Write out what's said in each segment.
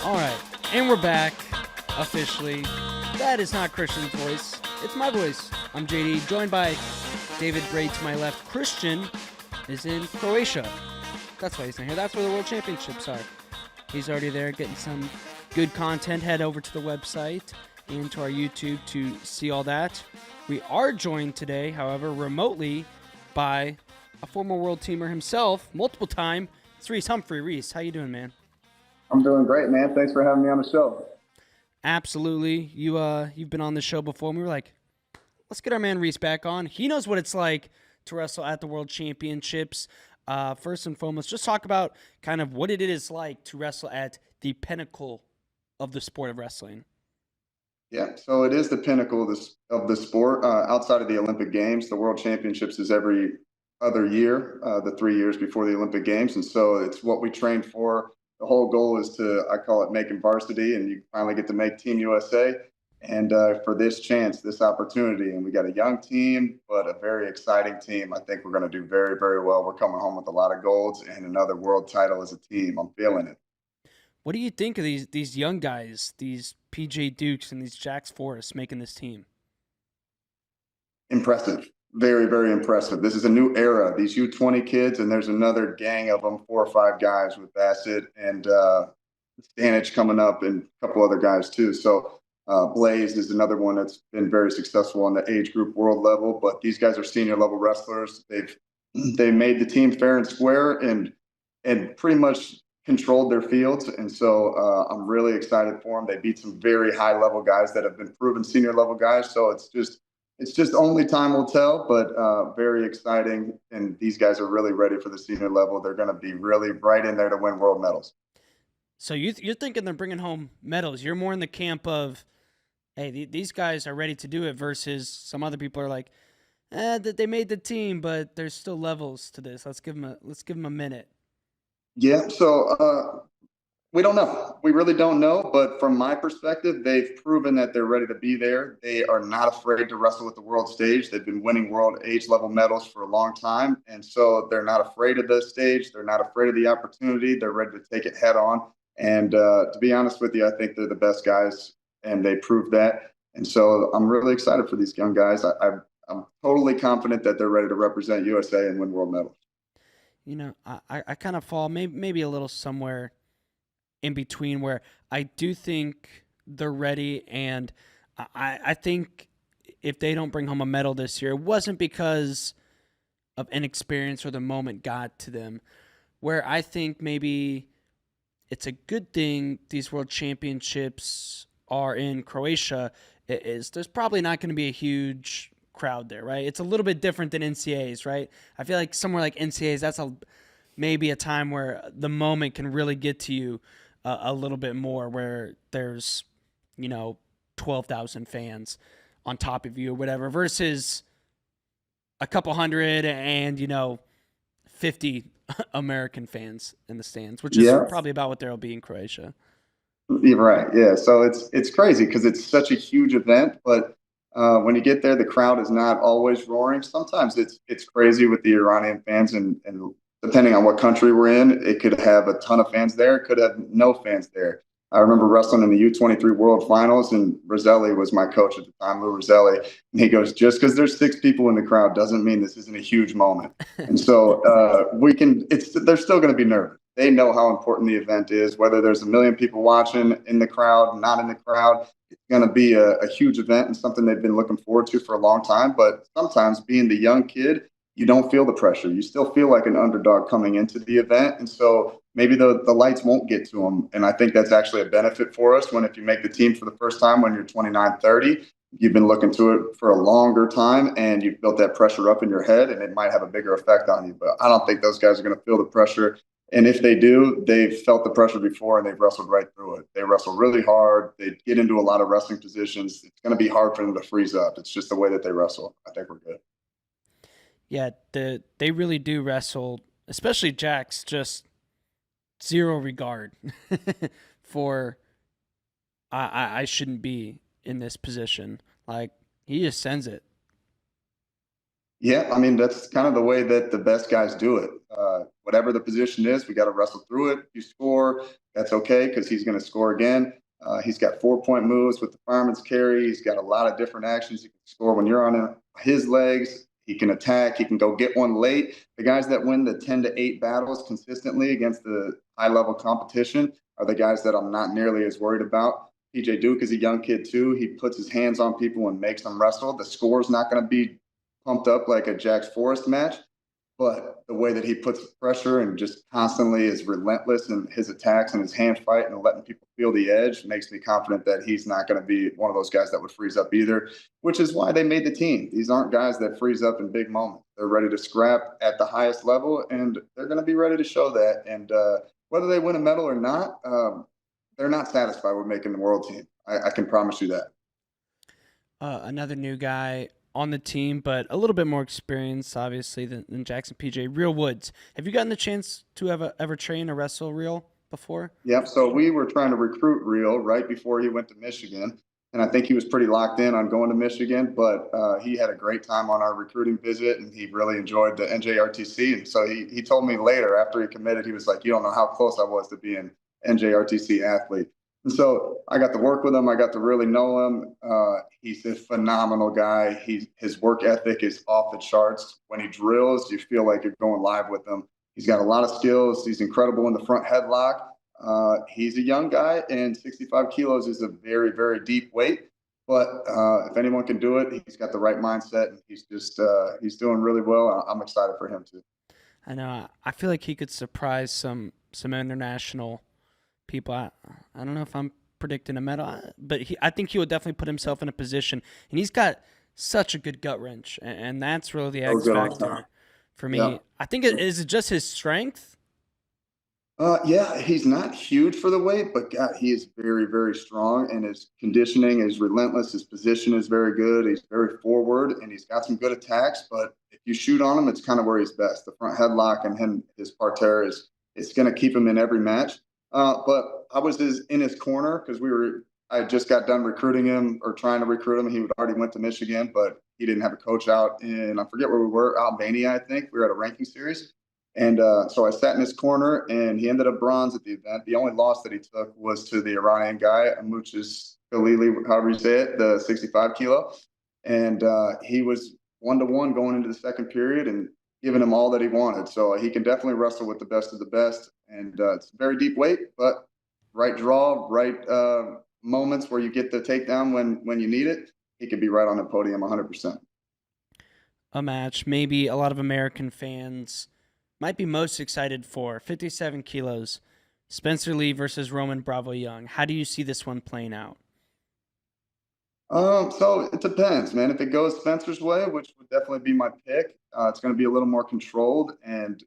All right, and we're back officially. That is not Christian's voice. It's my voice. I'm JD, joined by David Bray to my left. Christian is in Croatia. That's why he's not here. That's where the World Championships are. He's already there getting some good content. Head over to the website and to our YouTube to see all that. We are joined today, however, remotely by a former world teamer himself, multiple time. It's Reece Humphrey. Reece, how you doing, man? I'm doing great, man. Thanks for having me on the show. Absolutely. You've been on the show before, and we were like, let's get our man Reece back on. He knows what it's like to wrestle at the World Championships. First and foremost, just talk about kind of what it is like to wrestle at the pinnacle of the sport of wrestling. Yeah, so it is the pinnacle of the sport. Outside of the Olympic Games, the World Championships is every other year, the 3 years before the Olympic Games. And so it's what we train for. The whole goal is I call it making varsity, and you finally get to make Team USA. And for this chance, this opportunity, and we got a young team, but a very exciting team. I think we're going to do very, very well. We're coming home with a lot of golds and another world title as a team. I'm feeling it. What do you think of these young guys, these PJ Dukes and these Jax Forrest making this team? Impressive. Very, very impressive. This is a new era. These U20 kids, and there's another gang of them, 4 or 5 guys with Bassett and Stanich coming up, and a couple other guys too. So Blaze is another one that's been very successful on the age group world level. But these guys are senior level wrestlers. They made the team fair and square, and pretty much controlled their fields. And so I'm really excited for them. They beat some very high level guys that have been proven senior level guys. So it's just only time will tell, but very exciting. And these guys are really ready for the senior level. They're going to be really right in there to win world medals. So you're thinking they're bringing home medals. You're more in the camp of, hey, these guys are ready to do it, versus some other people are like, that they made the team, but there's still levels to this. Let's give them a minute. Yeah. So we don't know. We really don't know. But from my perspective, they've proven that they're ready to be there. They are not afraid to wrestle at the world stage. They've been winning world age level medals for a long time. And so they're not afraid of the stage. They're not afraid of the opportunity. They're ready to take it head on. And to be honest with you, I think they're the best guys, and they proved that. And so I'm really excited for these young guys. I'm totally confident that they're ready to represent USA and win world medals. You know, I kind of fall maybe a little somewhere in between, where I do think they're ready, and I think if they don't bring home a medal this year, it wasn't because of inexperience or the moment got to them. Where I think maybe it's a good thing these World Championships are in Croatia is there's probably not going to be a huge crowd there, right? It's a little bit different than NCAAs, right? I feel like somewhere like NCAAs, that's maybe a time where the moment can really get to you a little bit more, where there's 12,000 fans on top of you or whatever, versus a couple hundred and 50 American fans in the stands, which is probably about what there'll be in Croatia. You're right. Yeah. So it's crazy because it's such a huge event, but when you get there, the crowd is not always roaring. Sometimes it's crazy with the Iranian fans, and depending on what country we're in, it could have a ton of fans there. It could have no fans there. I remember wrestling in the U23 World Finals, and Roselli was my coach at the time, Lou Roselli. And he goes, just because there's 6 people in the crowd doesn't mean this isn't a huge moment. And so they're still going to be nervous. They know how important the event is, whether there's a million people watching in the crowd, not in the crowd. It's going to be a huge event and something they've been looking forward to for a long time. But sometimes being the young kid, you don't feel the pressure. You still feel like an underdog coming into the event. And so maybe the lights won't get to them. And I think that's actually a benefit for us if you make the team for the first time when you're 29, 30, you've been looking to it for a longer time, and you've built that pressure up in your head, and it might have a bigger effect on you. But I don't think those guys are going to feel the pressure. And if they do, they've felt the pressure before, and they've wrestled right through it. They wrestle really hard. They get into a lot of wrestling positions. It's going to be hard for them to freeze up. It's just the way that they wrestle. I think we're good. Yeah, they really do wrestle, especially Jax, just zero regard for I shouldn't be in this position. Like, he just sends it. Yeah, I mean, that's kind of the way that the best guys do it. Whatever the position is, we got to wrestle through it. If you score, that's okay because he's going to score again. He's got 4-point moves with the fireman's carry. He's got a lot of different actions. He can score when you're on his legs. He can attack. He can go get one late. The guys that win the 10-8 battles consistently against the high level competition are the guys that I'm not nearly as worried about. PJ Duke is a young kid too. He puts his hands on people and makes them wrestle. The score's not going to be pumped up like a Jax Forrest match, but the way that he puts pressure and just constantly is relentless in his attacks and his hand fight and letting people feel the edge makes me confident that he's not going to be one of those guys that would freeze up either, which is why they made the team. These aren't guys that freeze up in big moments. They're ready to scrap at the highest level, and they're going to be ready to show that. And whether they win a medal or not, they're not satisfied with making the world team. I can promise you that. Another new guy on the team, but a little bit more experience, obviously, than Jackson PJ. Real Woods. Have you gotten the chance to ever train or wrestle Real before? Yep. So we were trying to recruit Real right before he went to Michigan. And I think he was pretty locked in on going to Michigan, but he had a great time on our recruiting visit and he really enjoyed the NJRTC. And so he told me later after he committed, he was like, you don't know how close I was to being NJRTC athlete. And so I got to work with him. I got to really know him. He's a phenomenal guy. His work ethic is off the charts. When he drills, you feel like you're going live with him. He's got a lot of skills. He's incredible in the front headlock. He's a young guy, and 65 kilos is a very, very deep weight. But if anyone can do it, he's got the right mindset, and he's doing really well. I'm excited for him too. I know. I feel like he could surprise some international people. I don't know if I'm predicting a medal, but I think he would definitely put himself in a position, and he's got such a good gut wrench, and that's really the X factor for me. Yeah. I think is it just his strength? Yeah, he's not huge for the weight, but God, he is very, very strong, and his conditioning is relentless. His position is very good. He's very forward, and he's got some good attacks. But if you shoot on him, it's kind of where he's best. The front headlock and his parterre is it's going to keep him in every match. But I was in his corner because I just got done recruiting him or trying to recruit him. He would already went to Michigan, but he didn't have a coach out in I forget where we were, Albania, I think. We were at a ranking series. And so I sat in his corner, and he ended up bronze at the event. The only loss that he took was to the Iranian guy, Amuchis Khalili, however you say it, the 65 kilo. And he was 1-1 going into the second period and giving him all that he wanted. So he can definitely wrestle with the best of the best. And it's a very deep weight, but right draw, right moments where you get the takedown when you need it, he could be right on the podium 100%. A match maybe a lot of American fans might be most excited for. 57 kilos, Spencer Lee versus Roman Bravo Young. How do you see this one playing out? So it depends, man. If it goes Spencer's way, which would definitely be my pick, it's going to be a little more controlled, and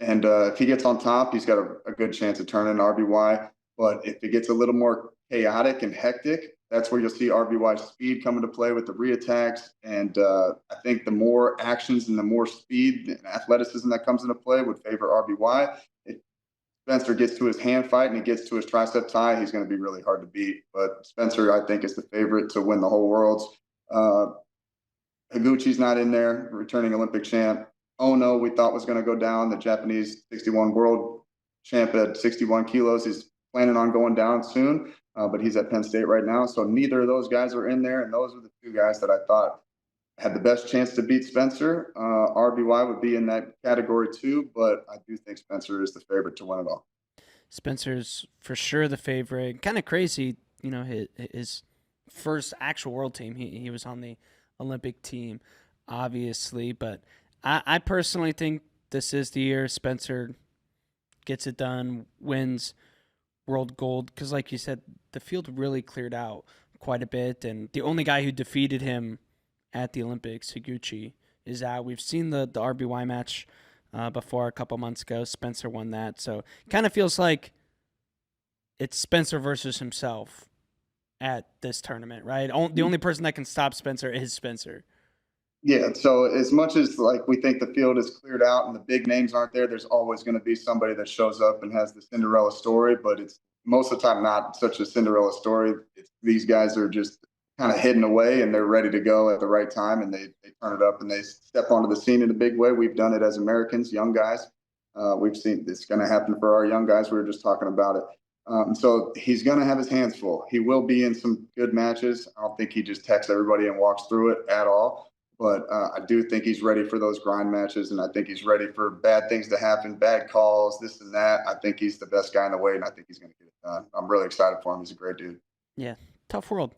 if he gets on top, he's got a good chance of turning RBY. But if it gets a little more chaotic and hectic, that's where you'll see RBY's speed come into play with the reattacks. And I think the more actions and the more speed and athleticism that comes into play would favor RBY. If Spencer gets to his hand fight and he gets to his tricep tie, he's going to be really hard to beat. But Spencer, I think, is the favorite to win the whole Worlds. Higuchi's not in there, returning Olympic champ. Ono, we thought was going to go down. The Japanese 61 world champ at 61 kilos. He's planning on going down soon, but he's at Penn State right now. So neither of those guys are in there. And those are the two guys that I thought had the best chance to beat Spencer. RBY would be in that category too, but I do think Spencer is the favorite to win it all. Spencer's for sure the favorite. Kind of crazy, his first actual world team. He was on the Olympic team, obviously, but I personally think this is the year Spencer gets it done, wins world gold, because like you said, the field really cleared out quite a bit, and the only guy who defeated him at the Olympics, Higuchi, is out. We've seen the RBY match before a couple months ago. Spencer won that, so it kind of feels like it's Spencer versus himself at this tournament, right? The only person that can stop Spencer is Spencer. Yeah, so as much as like we think the field is cleared out and the big names aren't there, there's always going to be somebody that shows up and has the Cinderella story, but it's most of the time not such a Cinderella story. These guys are just kind of hidden away and they're ready to go at the right time, and they turn it up and they step onto the scene in a big way. We've done it as Americans, young guys. We've seen it's going to happen for our young guys. We were just talking about it. So he's going to have his hands full. He will be in some good matches. I don't think he just texts everybody and walks through it at all. But I do think he's ready for those grind matches, and I think he's ready for bad things to happen, bad calls, this and that. I think he's the best guy in the weight, and I think he's going to get it done. I'm really excited for him. He's a great dude. Yeah, tough world.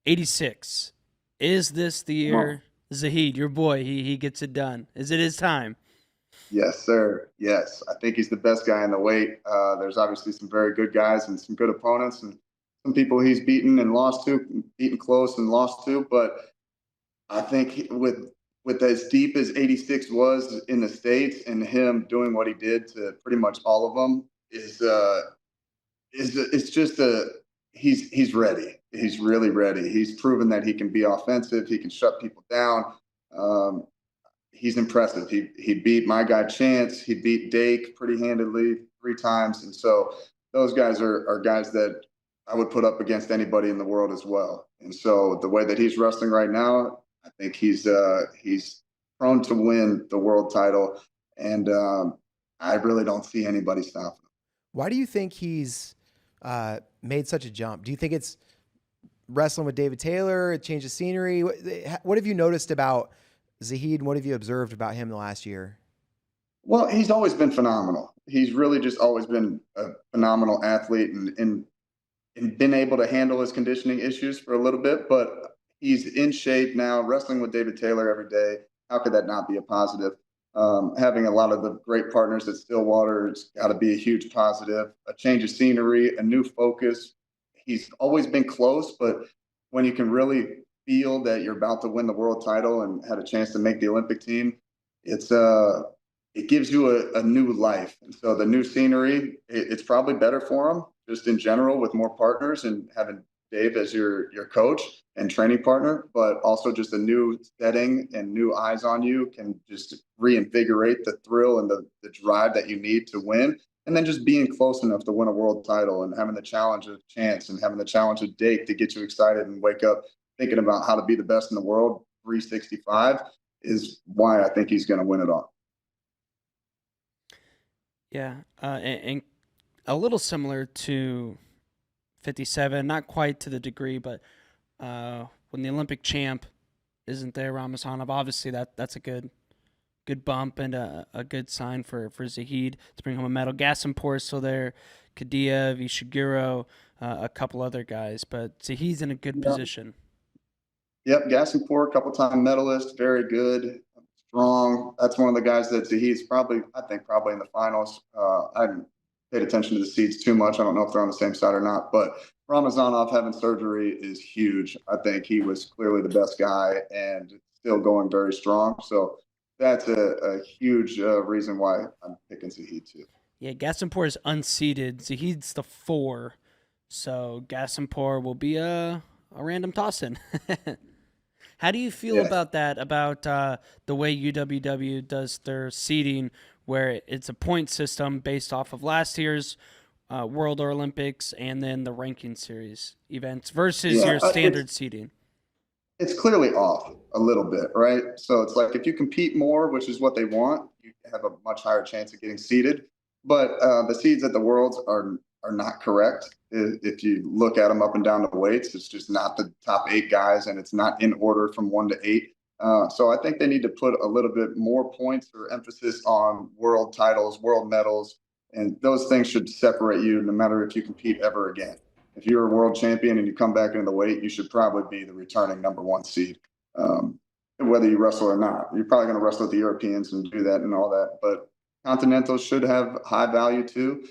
86. Is this the year Zahid, your boy, he gets it done? Is it his time? Yes, sir. Yes, I think he's the best guy in the weight. There's obviously some very good guys and some good opponents, and some people he's beaten and lost to, beaten close and lost to. But I think with as deep as 86 was in the States, and him doing what he did to pretty much all of them, is it's just he's ready. He's really ready. He's proven that he can be offensive. He can shut people down. He's impressive. He beat my guy Chance. He beat Dake pretty handedly 3 times, and so those guys are guys that I would put up against anybody in the world as well. And so the way that he's wrestling right now, I think he's prone to win the world title, and I really don't see anybody stopping him. Why do you think he's made such a jump? Do you think it's wrestling with David Taylor, a change of scenery? What have you noticed about Zahid, and what have you observed about him the last year? Well, he's always been phenomenal. He's really just always been a phenomenal athlete, and been able to handle his conditioning issues for a little bit, but he's in shape now, wrestling with David Taylor every day. How could that not be a positive? Having a lot of the great partners at Stillwater, it's got to be a huge positive. A change of scenery, a new focus. He's always been close, but when you can really feel that you're about to win the world title and had a chance to make the Olympic team, it gives you a new life. And so the new scenery, it's probably better for him just in general, with more partners and having Dave as your coach and training partner, but also just a new setting and new eyes on you can just reinvigorate the thrill and the drive that you need to win. And then just being close enough to win a world title and having the challenge of Chance and having the challenge of Dake to get you excited and wake up thinking about how to be the best in the world 365 is why I think he's going to win it all. Yeah, and a little similar to 57, not quite to the degree, but when the Olympic champ isn't there, Ramazanov, obviously that's a good bump and a good sign for Zahid to bring home a medal. Gasimpour is still there, Kadiev, Ishiguro, a couple other guys, but Zahid's in a good position. Yep, Gasimpour, a couple-time medalist, very good, strong. That's one of the guys that Zahid's probably in the finals. I haven't paid attention to the seeds too much. I don't know if they're on the same side or not, but Ramazanov having surgery is huge. I think he was clearly the best guy and still going very strong. So that's a huge reason why I'm picking Zahid too. Yeah, Gasimpour is unseeded. Zahid's the 4, so Gasimpour will be a random toss-in. How do you feel about that, about the way UWW does their seeding, where it's a point system based off of last year's World or Olympics and then the ranking series events versus your standard seeding? It's clearly off a little bit, right? So it's like if you compete more, which is what they want, you have a much higher chance of getting seeded. But the seeds at the Worlds are not correct. If you look at them up and down the weights, it's just not the top 8 guys, and it's not in order from 1 to 8. So I think they need to put a little bit more points or emphasis on world titles, world medals, and those things should separate you no matter if you compete ever again. If you're a world champion and you come back into the weight, you should probably be the returning number 1 seed, whether you wrestle or not. You're probably going to wrestle with the Europeans and do that and all that, but Continentals should have high value too.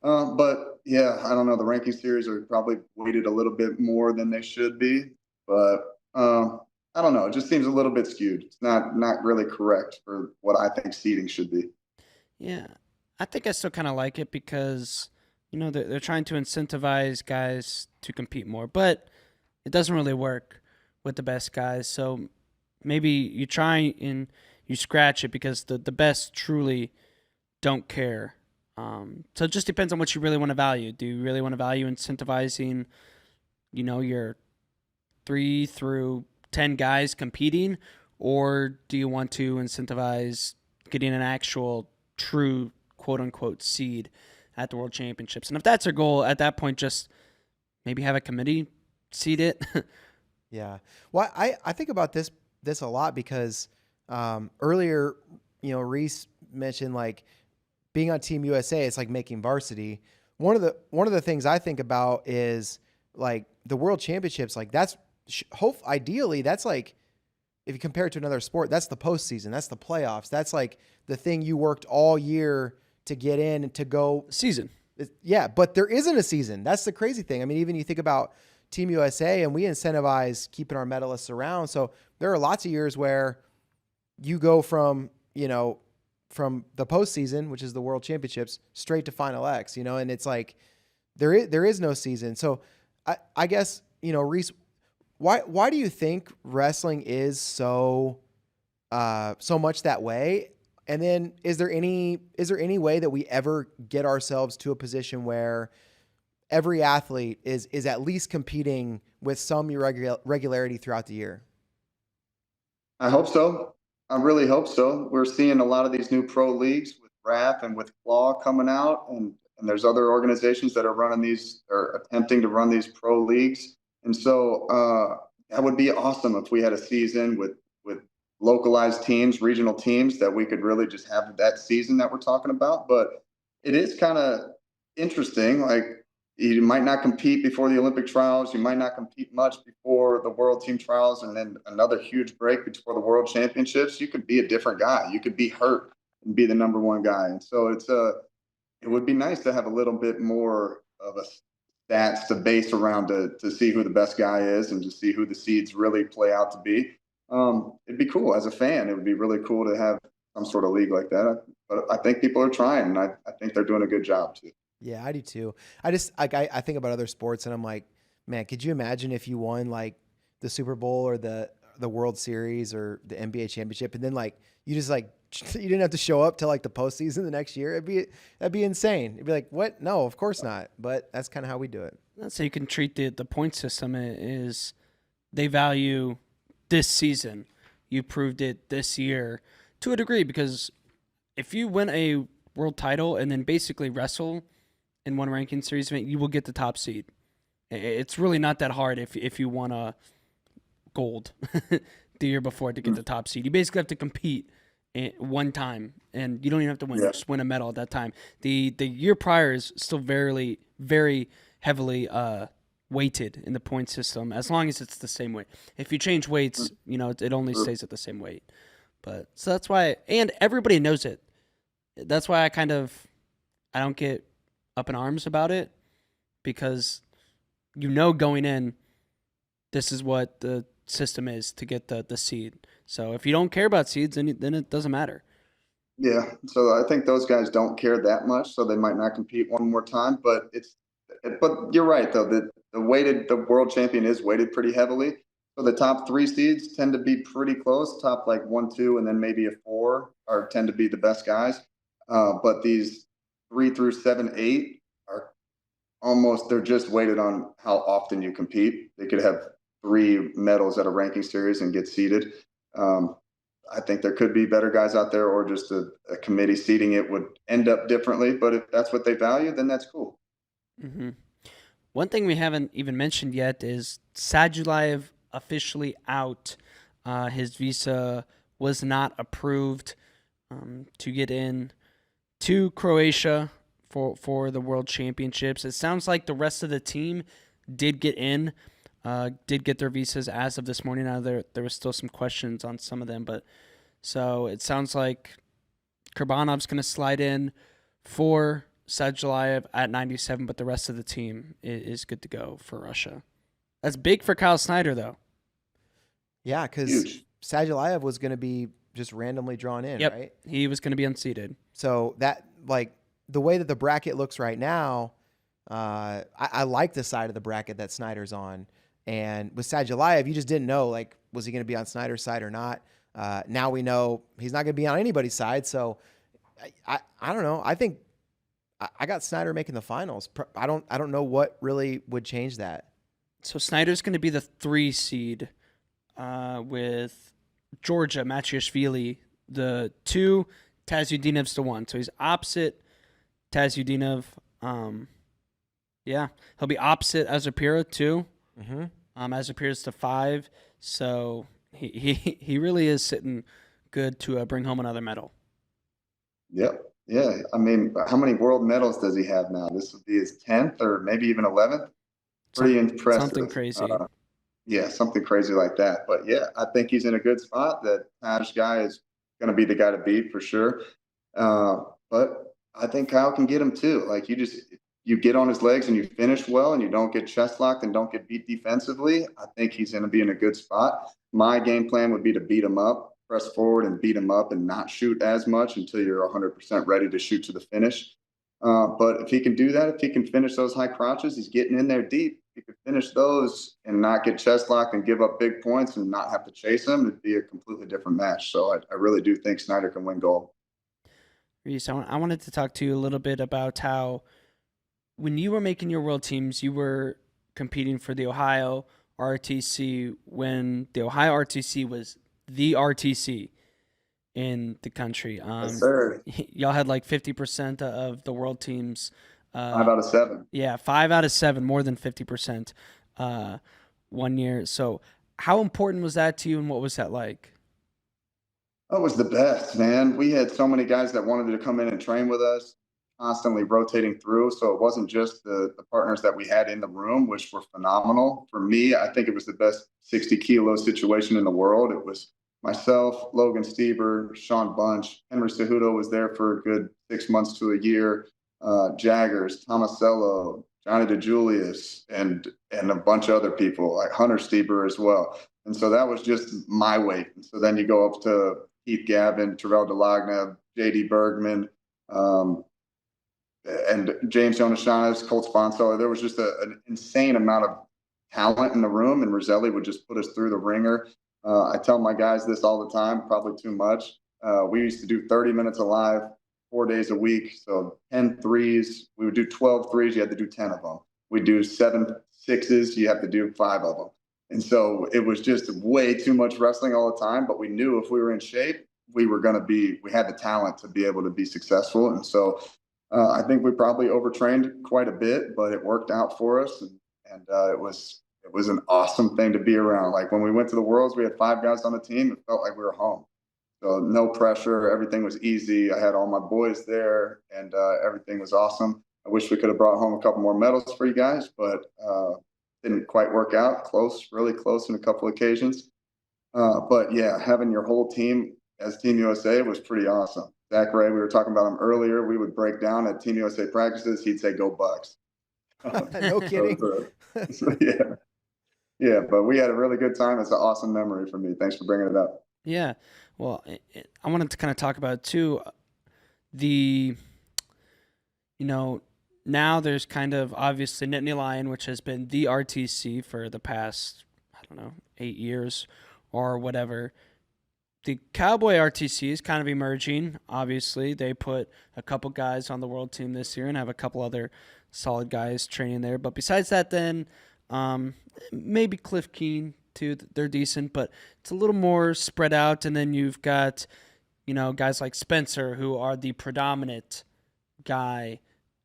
But yeah, I don't know. The ranking series are probably weighted a little bit more than they should be, but I don't know. It just seems a little bit skewed. It's not really correct for what I think seeding should be. Yeah, I think I still kind of like it because, they're trying to incentivize guys to compete more, but it doesn't really work with the best guys. So maybe you try and you scratch it because the best truly don't care. So it just depends on what you really want to value. Do you really want to value incentivizing your 3 through 10 guys competing, or do you want to incentivize getting an actual true quote-unquote seed at the World Championships? And if that's our goal, at that point, just maybe have a committee seed it. Yeah. Well, I think about this a lot because earlier, Reece mentioned like being on Team USA, it's like making varsity. One of the things I think about is like the World Championships. Like that's ideally that's like, if you compare it to another sport, that's the postseason, that's the playoffs, that's like the thing you worked all year to get in and to go season. Yeah, but there isn't a season. That's the crazy thing. I mean, even you think about Team USA, and we incentivize keeping our medalists around. So there are lots of years where you go from the postseason, which is the World Championships, straight to Final X, and it's like there is no season. So I guess, Reece, why do you think wrestling is so much that way? And then is there any way that we ever get ourselves to a position where every athlete is at least competing with some regularity throughout the year? I hope so. I really hope so. We're seeing a lot of these new pro leagues with RAF and with Claw coming out, and there's other organizations that are running these or attempting to run these pro leagues. And so that would be awesome if we had a season with localized teams, regional teams, that we could really just have that season that we're talking about. But it is kind of interesting. Like, you might not compete before the Olympic trials. You might not compete much before the World Team trials, and then another huge break before the World Championships. You could be a different guy. You could be hurt and be the number one guy. And so it would be nice to have a little bit more of a stats to base around to see who the best guy is and to see who the seeds really play out to be. It'd be cool as a fan. It would be really cool to have some sort of league like that. But I think people are trying, and I think they're doing a good job too. Yeah, I do too. I just like I think about other sports, and I'm like, man, could you imagine if you won like the Super Bowl or the World Series or the NBA championship, and then like you just like you didn't have to show up to like the postseason the next year? That'd be insane. It'd be like, what? No, of course not. But that's kind of how we do it. So you can treat the point system is they value this season. You proved it this year to a degree, because if you win a world title and then basically wrestle in one ranking series event, you will get the top seed. It's really not that hard if you won a gold the year before to get the top seed. You basically have to compete one time, and you don't even have to win. Just win a medal at that time. The year prior is still very, very heavily weighted in the point system, as long as it's the same weight. If you change weights, it only stays at the same weight. But so that's why, and everybody knows it. That's why I don't get up in arms about it, because going in, this is what the system is to get the seed. So if you don't care about seeds, then it doesn't matter. Yeah, so I think those guys don't care that much, so they might not compete one more time. But you're right though, that the world champion is weighted pretty heavily. So the top 3 seeds tend to be pretty close. Top like 1, 2, and then maybe a 4 tend to be the best guys. But these 3 through 7, 8 are they're just weighted on how often you compete. They could have 3 medals at a ranking series and get seeded. I think there could be better guys out there, or just a committee seeding it would end up differently. But if that's what they value, then that's cool. Mm-hmm. One thing we haven't even mentioned yet is Sadulaev officially out. His visa was not approved to get in to Croatia for the World Championships. It sounds like the rest of the team did get in, did get their visas as of this morning. Now there was still some questions on some of them, but so it sounds like Kurbanov's going to slide in for Sadulaev at 97, but the rest of the team is good to go for Russia. That's big for Kyle Snyder, though. Yeah, because Sadulaev was going to be just randomly drawn in, right? He was going to be unseated. So that, like, the way that the bracket looks right now, I like the side of the bracket that Snyder's on. And with Sadulaev, you just didn't know, like, was he going to be on Snyder's side or not? Now we know he's not going to be on anybody's side. So I don't know. I think I got Snyder making the finals. I don't know what really would change that. So Snyder's going to be the 3 seed with Georgia, Maciashvili, the 2, Tazudinev's the 1. So he's opposite Tazudinev. Yeah, he'll be opposite Azapira too. Azapira's the 5. So he really is sitting good to bring home another medal. Yep. Yeah. I mean, how many world medals does he have now? This would be his 10th or maybe even 11th. Pretty impressive. Something crazy. Yeah, something crazy like that. But yeah, I think he's in a good spot. That Taj guy is going to be the guy to beat for sure. But I think Kyle can get him too. Like you get on his legs and you finish well and you don't get chest locked and don't get beat defensively. I think he's going to be in a good spot. My game plan would be to beat him up, press forward and beat him up and not shoot as much until you're 100% ready to shoot to the finish. But if he can do that, if he can finish those high crouches, he's getting in there deep. If he could finish those and not get chest locked and give up big points and not have to chase him, it'd be a completely different match. So I really do think Snyder can win gold. Reece, I wanted to talk to you a little bit about how when you were making your world teams, you were competing for the Ohio RTC when the Ohio RTC was the RTC in the country. Yes, sir. Y'all had like 50% of the world teams. 5 out of 7. Yeah, 5 out of 7, more than 50% one year. So how important was that to you and what was that like? That was the best, man. We had so many guys that wanted to come in and train with us, constantly rotating through. So it wasn't just the partners that we had in the room, which were phenomenal. For me, I think it was the best 60-kilo situation in the world. It was myself, Logan Stieber, Sean Bunch, Henry Cejudo was there for a good 6 months to a year, Jaggers, Tomasello, Johnny DeJulius, and a bunch of other people, like Hunter Stieber as well. And so that was just my weight. And so then you go up to Keith Gavin, Terrell DeLagna, J.D. Bergman, and James Jonashanis, Colt Sponsor. There was just an insane amount of talent in the room, and Roselli would just put us through the ringer. I tell my guys this all the time, probably too much. We used to do 30 minutes alive 4 days a week, so 10 threes. We would do 12 threes. You had to do 10 of them. We'd do 7 sixes. You have to do 5 of them. And so it was just way too much wrestling all the time, but we knew if we were in shape, we had the talent to be able to be successful. And so I think we probably overtrained quite a bit, but it worked out for us. And it was an awesome thing to be around. Like when we went to the Worlds, we had 5 guys on the team. It felt like we were home. So no pressure. Everything was easy. I had all my boys there and everything was awesome. I wish we could have brought home a couple more medals for you guys, but didn't quite work out. Close, really close in a couple occasions. But yeah, having your whole team as Team USA was pretty awesome. Zagreb, we were talking about him earlier. We would break down at Team USA practices. He'd say, "Go Bucks." No kidding. So, yeah. Yeah, but we had a really good time. It's an awesome memory for me. Thanks for bringing it up. Yeah. Well, I wanted to kind of talk about too, now there's kind of obviously Nittany Lion, which has been the RTC for the past, 8 years or whatever. The Cowboy RTC is kind of emerging. Obviously, they put a couple guys on the world team this year and have a couple other solid guys training there. But besides that, then maybe Cliff Keen too. They're decent, but it's a little more spread out. And then you've got, guys like Spencer who are the predominant guy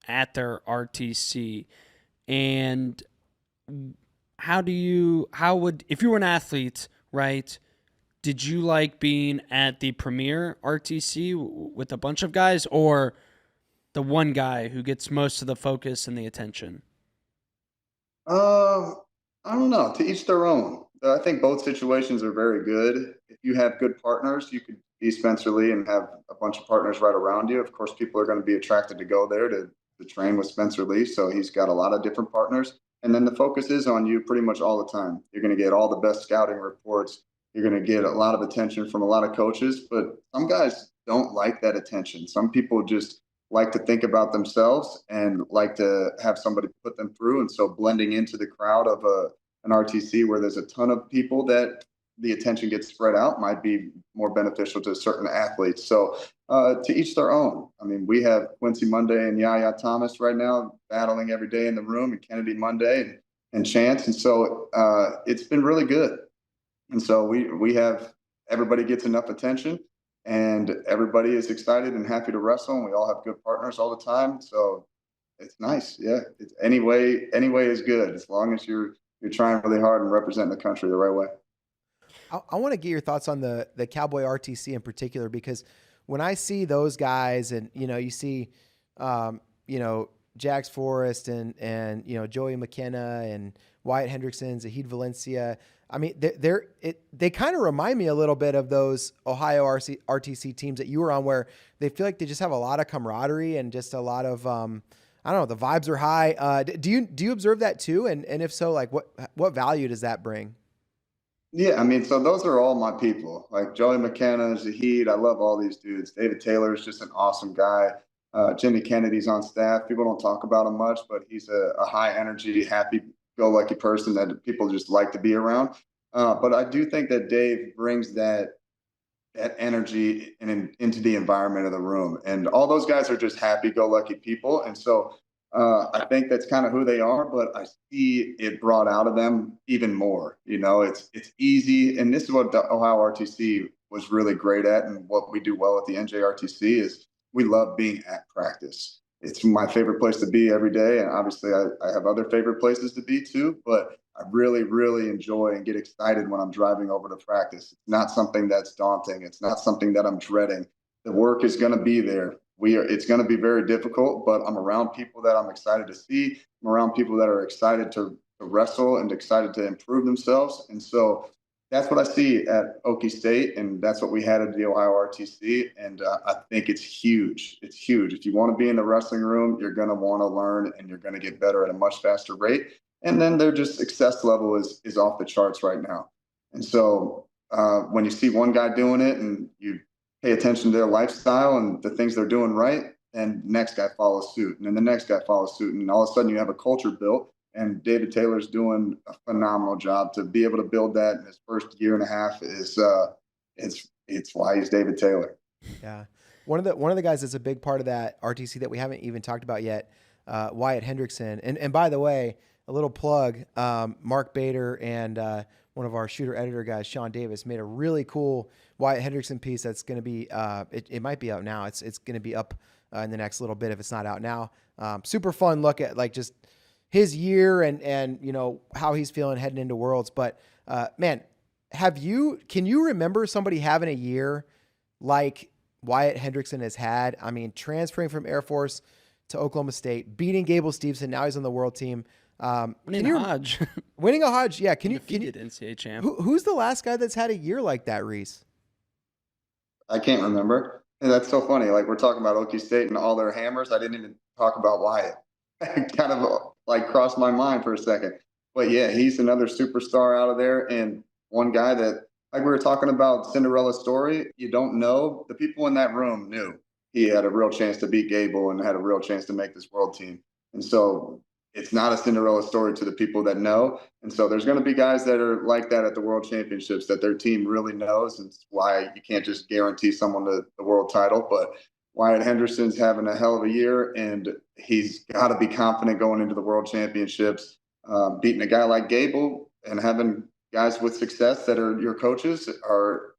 at their RTC. And if you were an athlete, right? Did you like being at the premier RTC with a bunch of guys or the one guy who gets most of the focus and the attention? I don't know. To each their own. I think both situations are very good. If you have good partners, you could be Spencer Lee and have a bunch of partners right around you. Of course, people are going to be attracted to go there to train with Spencer Lee. So he's got a lot of different partners. And then the focus is on you pretty much all the time. You're going to get all the best scouting reports. You're going to get a lot of attention from a lot of coaches, but some guys don't like that attention. Some people just like to think about themselves and like to have somebody put them through. And so blending into the crowd of an RTC where there's a ton of people that the attention gets spread out might be more beneficial to certain athletes. So to each their own. I mean, we have Quincy Monday and Yaya Thomas right now battling every day in the room, and Kennedy Monday. And and chants. And so it's been really good. And so we have, everybody gets enough attention and everybody is excited and happy to wrestle. And we all have good partners all the time. So it's nice. Yeah. It's any way is good as long as you're trying really hard and representing the country the right way. I want to get your thoughts on the Cowboy RTC in particular, because when I see those guys and, you see, Jax Forrest and Joey McKenna and Wyatt Hendrickson, Zahid Valencia. I mean, they kind of remind me a little bit of those Ohio RTC teams that you were on, where they feel like they just have a lot of camaraderie and just a lot of, I don't know, the vibes are high. Do you observe that too? And if so, like what value does that bring? Yeah, I mean, so those are all my people. Like Joey McKenna, Zahid, I love all these dudes. David Taylor is just an awesome guy. Jimmy Kennedy's on staff. People don't talk about him much, but he's a high energy, happy-go-lucky person that people just like to be around. But I do think that Dave brings that energy into the environment of the room, and all those guys are just happy-go-lucky people. And so I think that's kind of who they are, but I see it brought out of them even more. It's easy, and this is what the Ohio RTC was really great at, and what we do well at the NJRTC is we love being at practice. It's my favorite place to be every day, and obviously I have other favorite places to be too, but I really, really enjoy and get excited when I'm driving over to practice. It's not something that's daunting. It's not something that I'm dreading. The work is going to be there. It's going to be very difficult, but I'm around people that I'm excited to see. I'm around people that are excited to wrestle and excited to improve themselves. And so that's what I see at Okie State, and that's what we had at the Ohio RTC. And I think it's huge. It's huge. If you want to be in the wrestling room, you're going to want to learn, and you're going to get better at a much faster rate. And then their just success level is off the charts right now. And so when you see one guy doing it and you pay attention to their lifestyle and the things they're doing right, and next guy follows suit, and then the next guy follows suit, and all of a sudden you have a culture built. And David Taylor's doing a phenomenal job to be able to build that in his first year and a half. It's why he's David Taylor. Yeah, one of the guys that's a big part of that RTC that we haven't even talked about yet, Wyatt Hendrickson. And by the way, a little plug, Mark Bader and one of our shooter editor guys, Sean Davis, made a really cool Wyatt Hendrickson piece that's going to be, it might be out now. It's going to be up in the next little bit if it's not out now. Super fun look at like just his year and how he's feeling heading into Worlds. But man, can you remember somebody having a year like Wyatt Hendrickson has had? I mean, transferring from Air Force to Oklahoma State, beating Gable Steveson. Now he's on the world team. Winning a Hodge. Winning a Hodge. Yeah. Can you NCAA champ. Who's the last guy that's had a year like that, Reece? I can't remember. And that's so funny. Like, we're talking about Okie State and all their hammers. I didn't even talk about Wyatt. Kind of like crossed my mind for a second. But yeah, he's another superstar out of there. And one guy that, like we were talking about Cinderella story, you don't know. The people in that room knew he had a real chance to beat Gable and had a real chance to make this world team. And so it's not a Cinderella story to the people that know. And so there's going to be guys that are like that at the World Championships that their team really knows. And it's why you can't just guarantee someone the world title. But Wyatt Hendrickson's having a hell of a year, and he's got to be confident going into the World Championships. Beating a guy like Gable and having guys with success that are your coaches are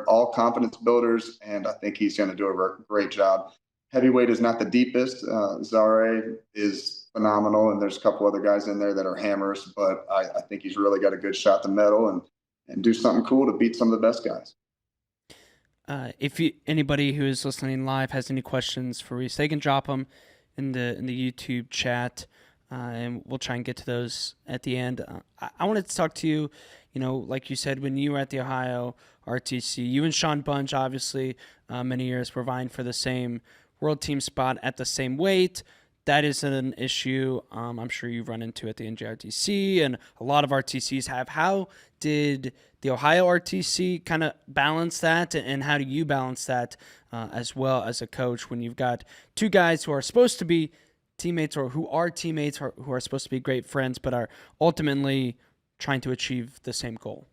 all confidence builders, and I think he's going to do a great job. Heavyweight is not the deepest. Zagreb is phenomenal, and there's a couple other guys in there that are hammers, but I think he's really got a good shot to medal and do something cool to beat some of the best guys. If anybody who is listening live has any questions for Reece, they can drop them in the YouTube chat, and we'll try and get to those at the end. I wanted to talk to you, like you said, when you were at the Ohio RTC, you and Sean Bunch, obviously, many years were vying for the same world team spot at the same weight. That is an issue I'm sure you've run into at the NJRTC, and a lot of RTCs have. How did the Ohio RTC kind of balance that, and how do you balance that as well as a coach when you've got two guys who are supposed to be teammates or who are teammates or who are supposed to be great friends but are ultimately trying to achieve the same goal?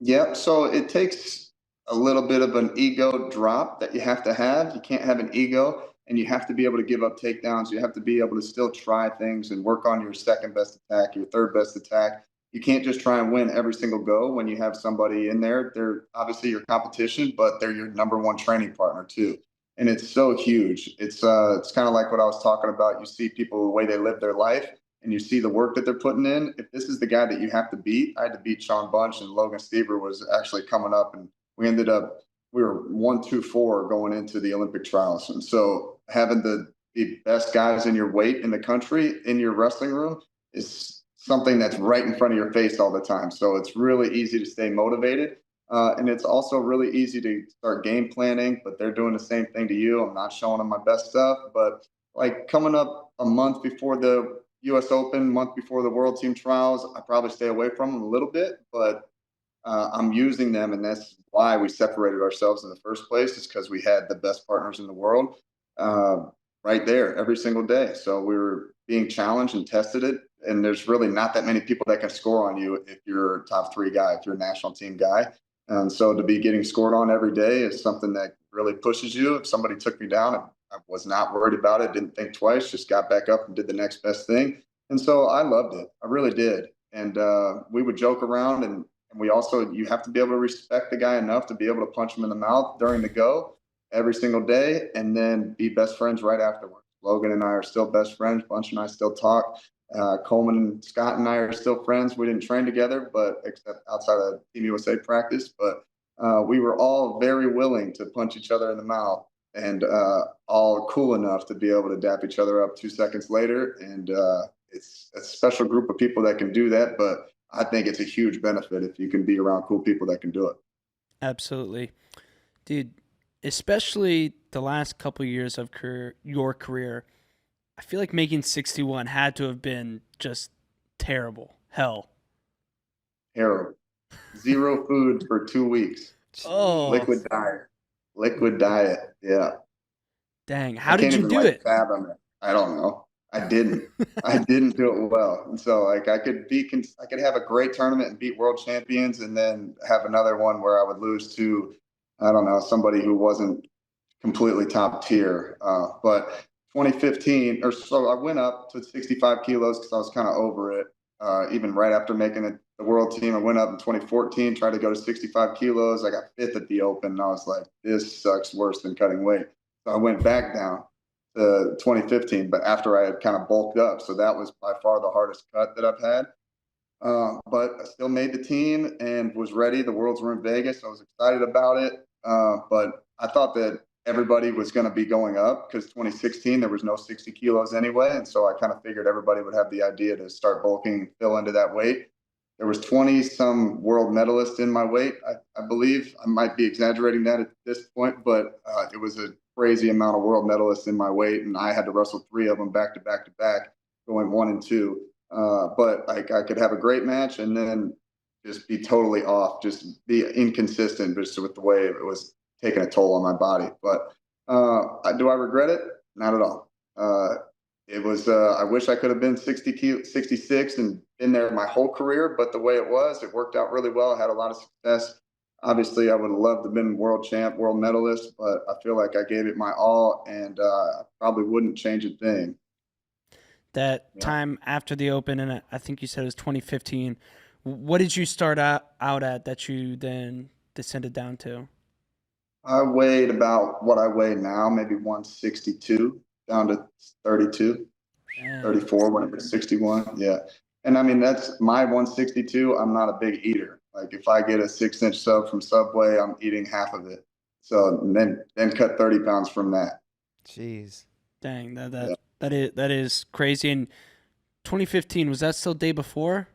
Yep. So it takes a little bit of an ego drop that you have to have. You can't have an ego and you have to be able to give up takedowns. You have to be able to still try things and work on your second best attack, your third best attack. You can't just try and win every single go when you have somebody in there. They're obviously your competition, but they're your number one training partner too. And it's so huge. It's kind of like what I was talking about. You see people, the way they live their life, and you see the work that they're putting in. If this is the guy that you have to beat, I had to beat Sean Bunch, and Logan Stever was actually coming up, and we were 1-2-4 going into the Olympic trials. And so having the best guys in your weight in the country in your wrestling room is something that's right in front of your face all the time. So it's really easy to stay motivated. And it's also really easy to start game planning, but they're doing the same thing to you. I'm not showing them my best stuff, but like coming up a month before the US Open, month before the World Team Trials, I probably stay away from them a little bit, but I'm using them, and that's why we separated ourselves in the first place, is because we had the best partners in the world right there every single day. So we were being challenged and tested it, and there's really not that many people that can score on you if you're a top three guy, if you're a national team guy. And so to be getting scored on every day is something that really pushes you. If somebody took me down, I was not worried about it, didn't think twice, just got back up and did the next best thing. And so I loved it. I really did. And we would joke around, and we also, you have to be able to respect the guy enough to be able to punch him in the mouth during the go every single day, and then be best friends right afterwards. Logan and I are still best friends. Bunch and I still talk. Coleman and Scott and I are still friends. We didn't train together, but except outside of Team USA practice, but we were all very willing to punch each other in the mouth, and all cool enough to be able to dap each other up 2 seconds later. And it's a special group of people that can do that, but I think it's a huge benefit if you can be around cool people that can do it. Absolutely. Dude, especially the last couple of years of your career, I feel like making 61 had to have been just terrible. Hell. Terrible. 0 food for 2 weeks. Oh. Liquid diet. Yeah. Dang. How did you do it? Fathom it. I don't know. I didn't do it well. And so like I could have a great tournament and beat world champions, and then have another one where I would lose to, I don't know, somebody who wasn't completely top tier. But 2015 or so, I went up to 65 kilos because I was kind of over it. Even right after making the world team, I went up in 2014, tried to go to 65 kilos. I got 5th at the Open, and I was like, this sucks worse than cutting weight. So I went back down to 2015, but after I had kind of bulked up. So that was by far the hardest cut that I've had. But I still made the team and was ready. The Worlds were in Vegas. I was excited about it. But I thought that everybody was going to be going up, because 2016, there was no 60 kilos anyway. And so I kind of figured everybody would have the idea to start bulking and fill into that weight. There was 20 some world medalists in my weight. I believe I might be exaggerating that at this point, but it was a crazy amount of world medalists in my weight. And I had to wrestle 3 of them back to back to back, going 1 and 2. But I could have a great match and then just be totally off, just be inconsistent just with the way it was taking a toll on my body. But do I regret it? Not at all. It was, I wish I could have been 66 and been there my whole career, but the way it worked out really well. I had a lot of success. Obviously, I would have loved to have been world champ, world medalist, but I feel like I gave it my all, and I probably wouldn't change a thing. That time after the Open, and I think you said it was 2015, what did you start out at that you then descended down to? I weighed about what I weigh now, maybe 162, down to 32, 34 when it was 61. Yeah. And I mean, that's my 162. I'm not a big eater. Like if I get a 6-inch sub from Subway, I'm eating half of it. So then cut 30 pounds from that. Jeez. Dang, that is crazy. And 2015, was that still day before?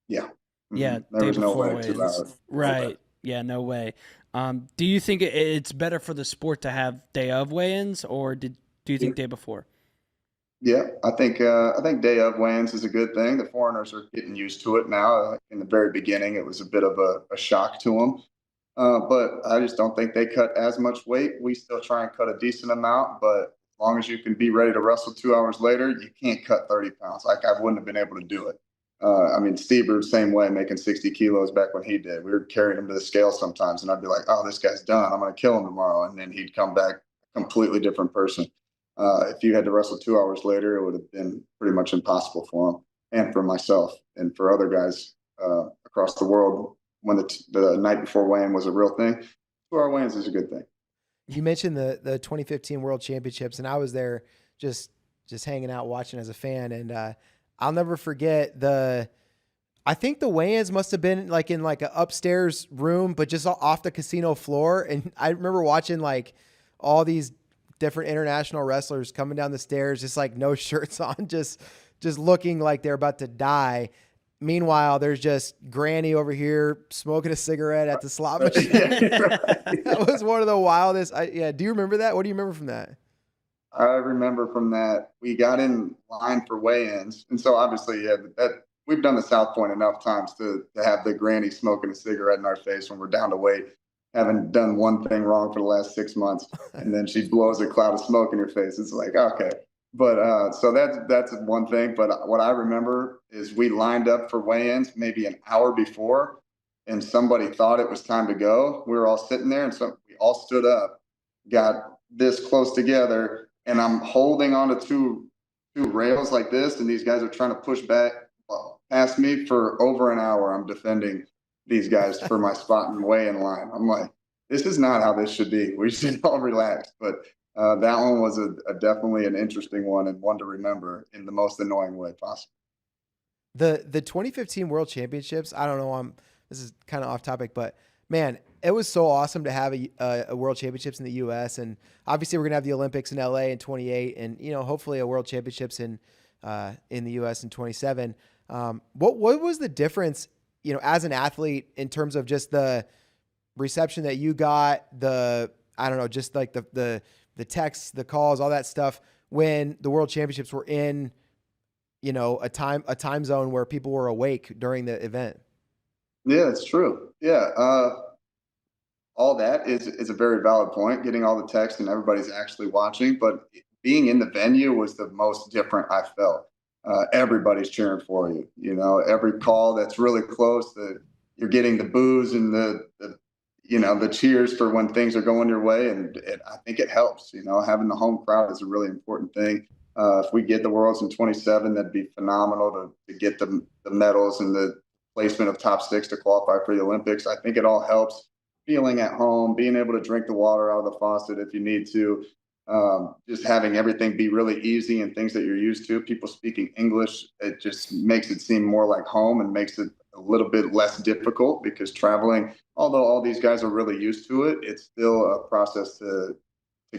Yeah. Mm-hmm. Yeah, there was no way 2 hours. Right. Yeah, no way. Do you think it's better for the sport to have day of weigh-ins, or do you think day before? Yeah, I think day of weigh-ins is a good thing. The foreigners are getting used to it now. In the very beginning, it was a bit of a shock to them. But I just don't think they cut as much weight. We still try and cut a decent amount, but as long as you can be ready to wrestle 2 hours later, you can't cut 30 pounds. Like I wouldn't have been able to do it. I mean, Steve, same way, making 60 kilos back when he did. We were carrying him to the scale sometimes, and I'd be like, oh, this guy's done. I'm going to kill him tomorrow. And then he'd come back a completely different person. If you had to wrestle 2 hours later, it would have been pretty much impossible for him and for myself and for other guys across the world. When the night before weigh-in was a real thing, 2-hour weigh-ins is a good thing. You mentioned the 2015 World Championships, and I was there just hanging out watching as a fan, and I'll never forget I think the weigh-ins must have been like in like an upstairs room, but just off the casino floor. And I remember watching like all these different international wrestlers coming down the stairs, just like no shirts on, just looking like they're about to die. Meanwhile, there's just Granny over here smoking a cigarette at the slot machine. That was one of the wildest. Do you remember that? What do you remember from that? I remember from that we got in line for weigh-ins, and so obviously, that we've done the South Point enough times to have the granny smoking a cigarette in our face when we're down to weight, having done one thing wrong for the last 6 months, and then she blows a cloud of smoke in your face. It's like, okay. But so that's one thing. But what I remember is we lined up for weigh-ins maybe an hour before, and somebody thought it was time to go. We were all sitting there, and so we all stood up, got this close together, and I'm holding on to two rails like this, and these guys are trying to push back past me for over an hour. I'm defending these guys for my spot and weigh-in line. I'm like, this is not how this should be. We should all relax. But that one was definitely an interesting one and one to remember in the most annoying way possible. The 2015 World Championships, I don't know, this is kind of off topic, but man, it was so awesome to have a World Championships in the U.S. And obviously we're going to have the Olympics in L.A. in 28 and, hopefully a World Championships in the U.S. in 27. What was the difference, as an athlete in terms of just the reception that you got, just like the texts, the calls, all that stuff when the World Championships were in, a time zone where people were awake during the event? Yeah, it's true. Yeah. All that is a very valid point, getting all the text and everybody's actually watching, but being in the venue was the most different I felt. Everybody's cheering for you. Every call that's really close, you're getting the boos and the cheers for when things are going your way. And I think it helps, having the home crowd is a really important thing. If we get the Worlds in 27, that'd be phenomenal to get the medals and the placement of top 6 to qualify for the Olympics. I think it all helps. Feeling at home, being able to drink the water out of the faucet if you need to, just having everything be really easy and things that you're used to. People speaking English, it just makes it seem more like home and makes it a little bit less difficult because traveling, although all these guys are really used to it, it's still a process to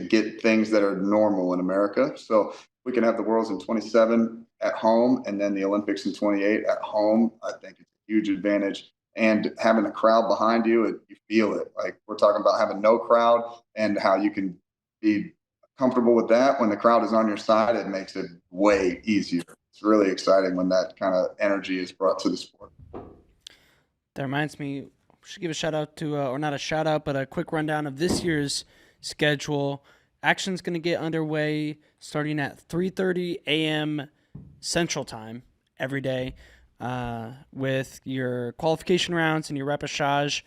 get things that are normal in America. So we can have the Worlds in 27 at home and then the Olympics in 28 at home. I think it's a huge advantage. And having a crowd behind you, you feel it. Like we're talking about having no crowd and how you can be comfortable with that. When the crowd is on your side, it makes it way easier. It's really exciting when that kind of energy is brought to the sport. That reminds me, we should give a shout out to, or not a shout out, but a quick rundown of this year's schedule. Action's going to get underway starting at 3:30 a.m. Central Time every day. With your qualification rounds and your repechage.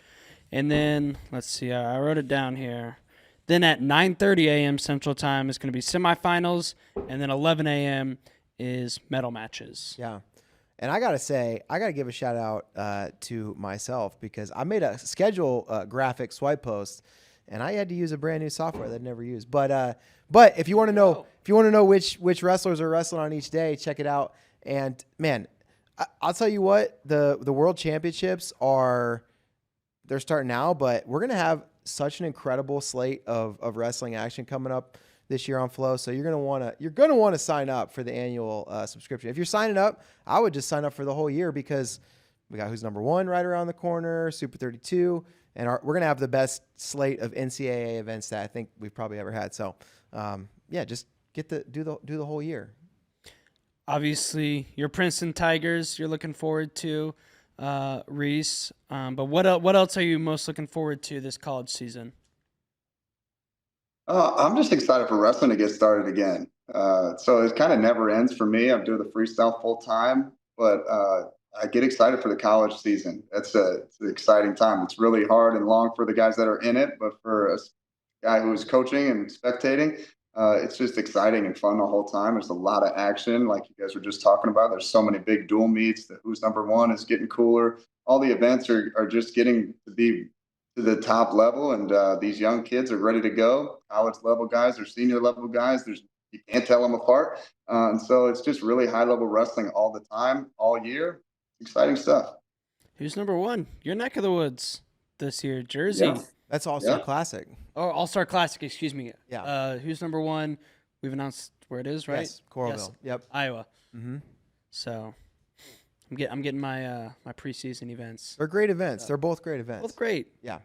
And then, let's see, I wrote it down here. Then at 9:30 a.m. Central Time is going to be semifinals, and then 11 a.m. is medal matches. Yeah. And I got to give a shout out to myself because I made a schedule graphic swipe post, and I had to use a brand new software that I'd never used. But if you want to know which wrestlers are wrestling on each day, check it out. And man, I'll tell you what, the World Championships they're starting now, but we're going to have such an incredible slate of wrestling action coming up this year on Flow. So you're going to want to sign up for the annual subscription. If you're signing up, I would just sign up for the whole year because we got Who's Number One right around the corner, Super 32, and we're going to have the best slate of NCAA events that I think we've probably ever had. So just do the whole year. Obviously, your Princeton Tigers you're looking forward to, Reece. But what else are you most looking forward to this college season? I'm just excited for wrestling to get started again. So it kind of never ends for me. I'm doing the freestyle full time, but I get excited for the college season. It's an exciting time. It's really hard and long for the guys that are in it, but for us guy who's coaching and spectating, it's just exciting and fun the whole time. There's a lot of action, like you guys were just talking about. There's so many big dual meets. The who's number one is getting cooler. All the events are just getting to be to the top level, and these young kids are ready to go. College level guys or senior level guys. You can't tell them apart. And so it's just really high level wrestling all the time, all year. Exciting stuff. Who's number one? Your neck of the woods this year, Jersey. Yeah. That's All-Star Classic. Or All-Star Classic, excuse me. Yeah. Who's number one? We've announced where it is, right? Yes, Coralville. Yes. Yep. Iowa. Mm-hmm. So I'm getting my my preseason events. They're great events. They're both great events. Both great. Yeah.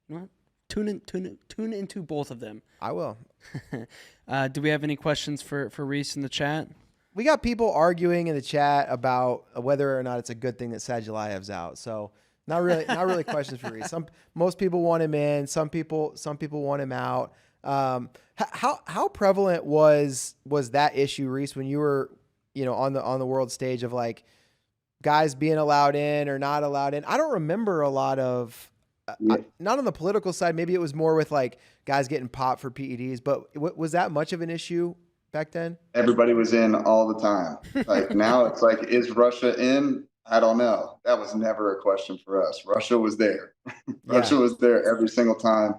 You know what? Tune into both of them. I will. Do we have any questions for Reece in the chat? We got people arguing in the chat about whether or not it's a good thing that Sadulaev's out. So not really questions for Reece. Most people want him in. Some people want him out. How prevalent was that issue, Reece, when you were, on the world stage of like guys being allowed in or not allowed in? I don't remember a lot of, not on the political side. Maybe it was more with like guys getting popped for PEDs, but was that much of an issue back then? Everybody was in all the time. Like now it's like, is Russia in? I don't know. That was never a question for us. Russia was there. Russia was there every single time.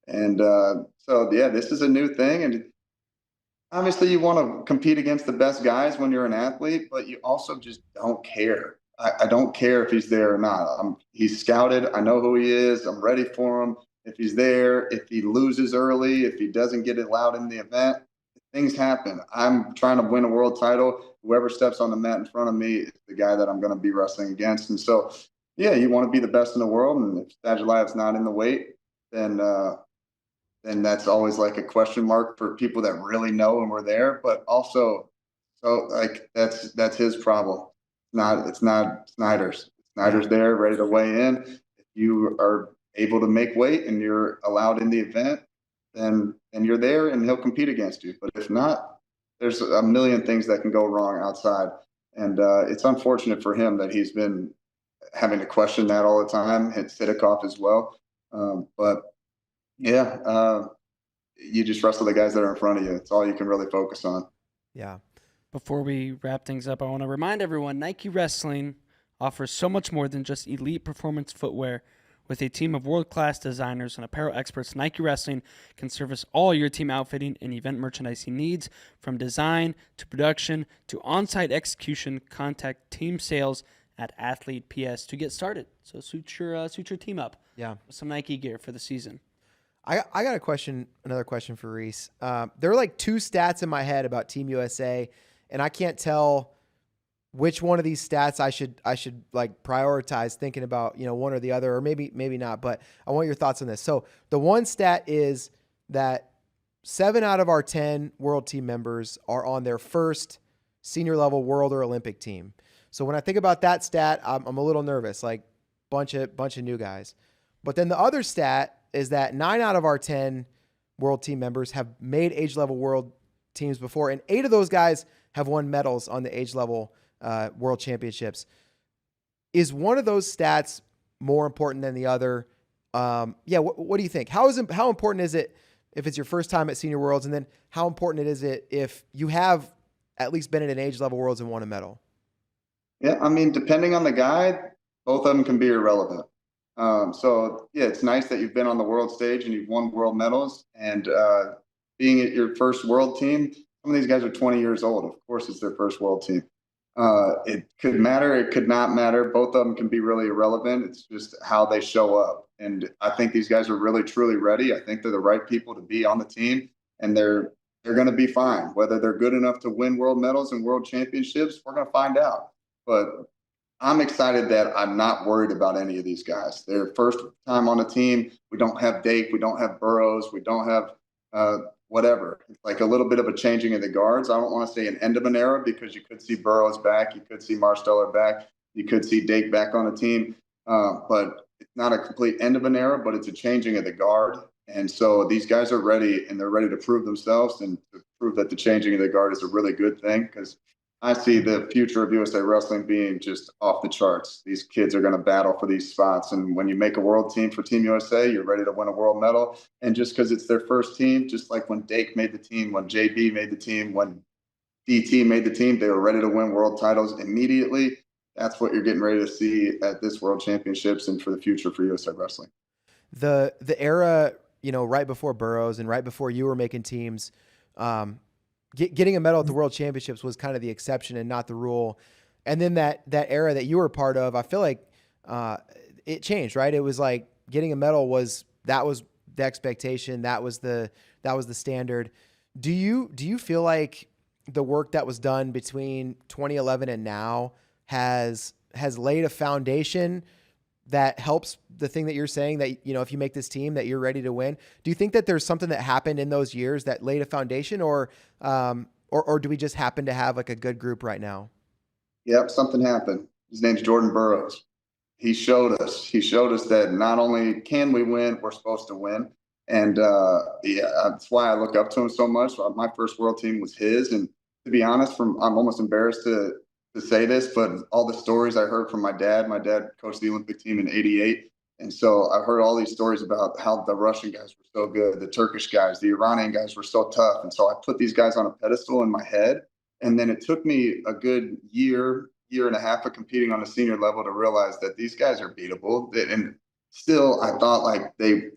And so, yeah, this is a new thing. And obviously you want to compete against the best guys when you're an athlete, but you also just don't care. I don't care if he's there or not. He's scouted. I know who he is. I'm ready for him. If he's there, if he loses early, if he doesn't get allowed in the event, things happen. I'm trying to win a world title. Whoever steps on the mat in front of me is the guy that I'm going to be wrestling against. And so, yeah, you want to be the best in the world. And if Sadulaev's not in the weight, then that's always like a question mark for people that really know and were there. But also, so like that's his problem. It's not Snyder's. Snyder's there, ready to weigh in. If you are able to make weight and you're allowed in the event, then you're there and he'll compete against you. But if not, there's a million things that can go wrong outside. And it's unfortunate for him that he's been having to question that all the time, and Sidikoff as well. But yeah, you just wrestle the guys that are in front of you. It's all you can really focus on. Yeah. Before we wrap things up, I want to remind everyone Nike Wrestling offers so much more than just elite performance footwear. With a team of world-class designers and apparel experts, Nike Wrestling can service all your team outfitting and event merchandising needs. From design to production to on-site execution, contact team sales at Athlete PS to get started. So suit your team up. Yeah. With some Nike gear for the season. I got another question for Reece. There are like two stats in my head about Team USA, and I can't tell which one of these stats I should like prioritize thinking about, one or the other, or maybe not, but I want your thoughts on this. So the one stat is that 7 out of our 10 world team members are on their first senior level world or Olympic team. So when I think about that stat, I'm a little nervous, like bunch of new guys. But then the other stat is that 9 out of our 10 world team members have made age level world teams before, and 8 of those guys have won medals on the age level world championships. Is one of those stats more important than the other? What do you think? How important is it if it's your first time at Senior Worlds, and then how important is it if you have at least been at an age level Worlds and won a medal? Yeah, I mean, depending on the guy, both of them can be irrelevant. So yeah, it's nice that you've been on the world stage and you've won world medals, and being at your first world team. Some of these guys are 20 years old. Of course, it's their first world team. It could matter. It could not matter. Both of them can be really irrelevant. It's just how they show up. And I think these guys are really, truly ready. I think they're the right people to be on the team, and they're going to be fine. Whether they're good enough to win world medals and world championships, we're going to find out. But I'm excited that I'm not worried about any of these guys. Their first time on the team. We don't have Dake. We don't have Burroughs. We don't have whatever. It's like a little bit of a changing of the guards. I don't want to say an end of an era, because you could see Burroughs back. You could see Marsteller back. You could see Dake back on the team. But it's not a complete end of an era, but it's a changing of the guard. And so these guys are ready, and they're ready to prove themselves and to prove that the changing of the guard is a really good thing, because I see the future of USA Wrestling being just off the charts. These kids are going to battle for these spots. And when you make a world team for Team USA, you're ready to win a world medal. And just because it's their first team, just like when Dake made the team, when JB made the team, when DT made the team, they were ready to win world titles immediately. That's what you're getting ready to see at this World Championships and for the future for USA Wrestling. The era, right before Burroughs and right before you were making teams, getting a medal at the World Championships was kind of the exception and not the rule. And then that era that you were part of, I feel like it changed, right? It was like getting a medal was the expectation. That was the standard. Do you feel like the work that was done between 2011 and now has laid a foundation that helps the thing that you're saying that, if you make this team that you're ready to win? Do you think that there's something that happened in those years that laid a foundation, or do we just happen to have like a good group right now? Yep. Something happened. His name's Jordan Burroughs. He showed us that not only can we win, we're supposed to win. And that's why I look up to him so much. My first world team was his. And to be honest, I'm almost embarrassed to say this, but all the stories I heard from my dad coached the Olympic team in '88. And so I've heard all these stories about how the Russian guys were so good, the Turkish guys, the Iranian guys were so tough. And so I put these guys on a pedestal in my head. And then it took me a good year and a half of competing on a senior level to realize that these guys are beatable. And still, I thought like they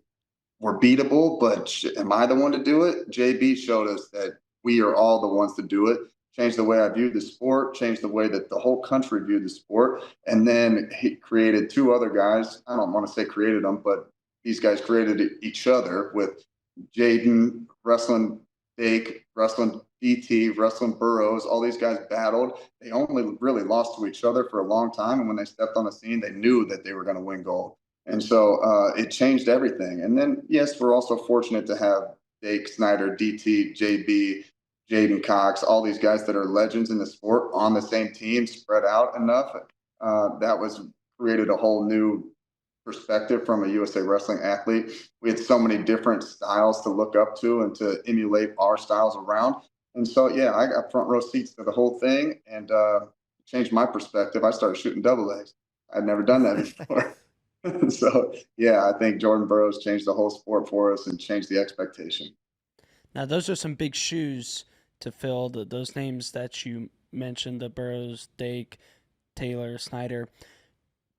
were beatable, but am I the one to do it? JB showed us that we are all the ones to do it. Changed the way I viewed the sport, changed the way that the whole country viewed the sport. And then he created two other guys. I don't want to say created them, but these guys created each other with Jaden wrestling Dake, wrestling DT, wrestling Burroughs. All these guys battled. They only really lost to each other for a long time. And when they stepped on the scene, they knew that they were going to win gold. And so it changed everything. And then, yes, we're also fortunate to have Dake, Snyder, DT, JB, Jaden Cox, all these guys that are legends in the sport on the same team, spread out enough. That was created a whole new perspective from a USA Wrestling athlete. We had so many different styles to look up to and to emulate our styles around. And so, yeah, I got front row seats to the whole thing and changed my perspective. I started shooting double A's. I'd never done that before. So, yeah, I think Jordan Burroughs changed the whole sport for us and changed the expectation. Now, those are some big shoes to fill. Those names that you mentioned, the Burroughs, Dake, Taylor, Snyder,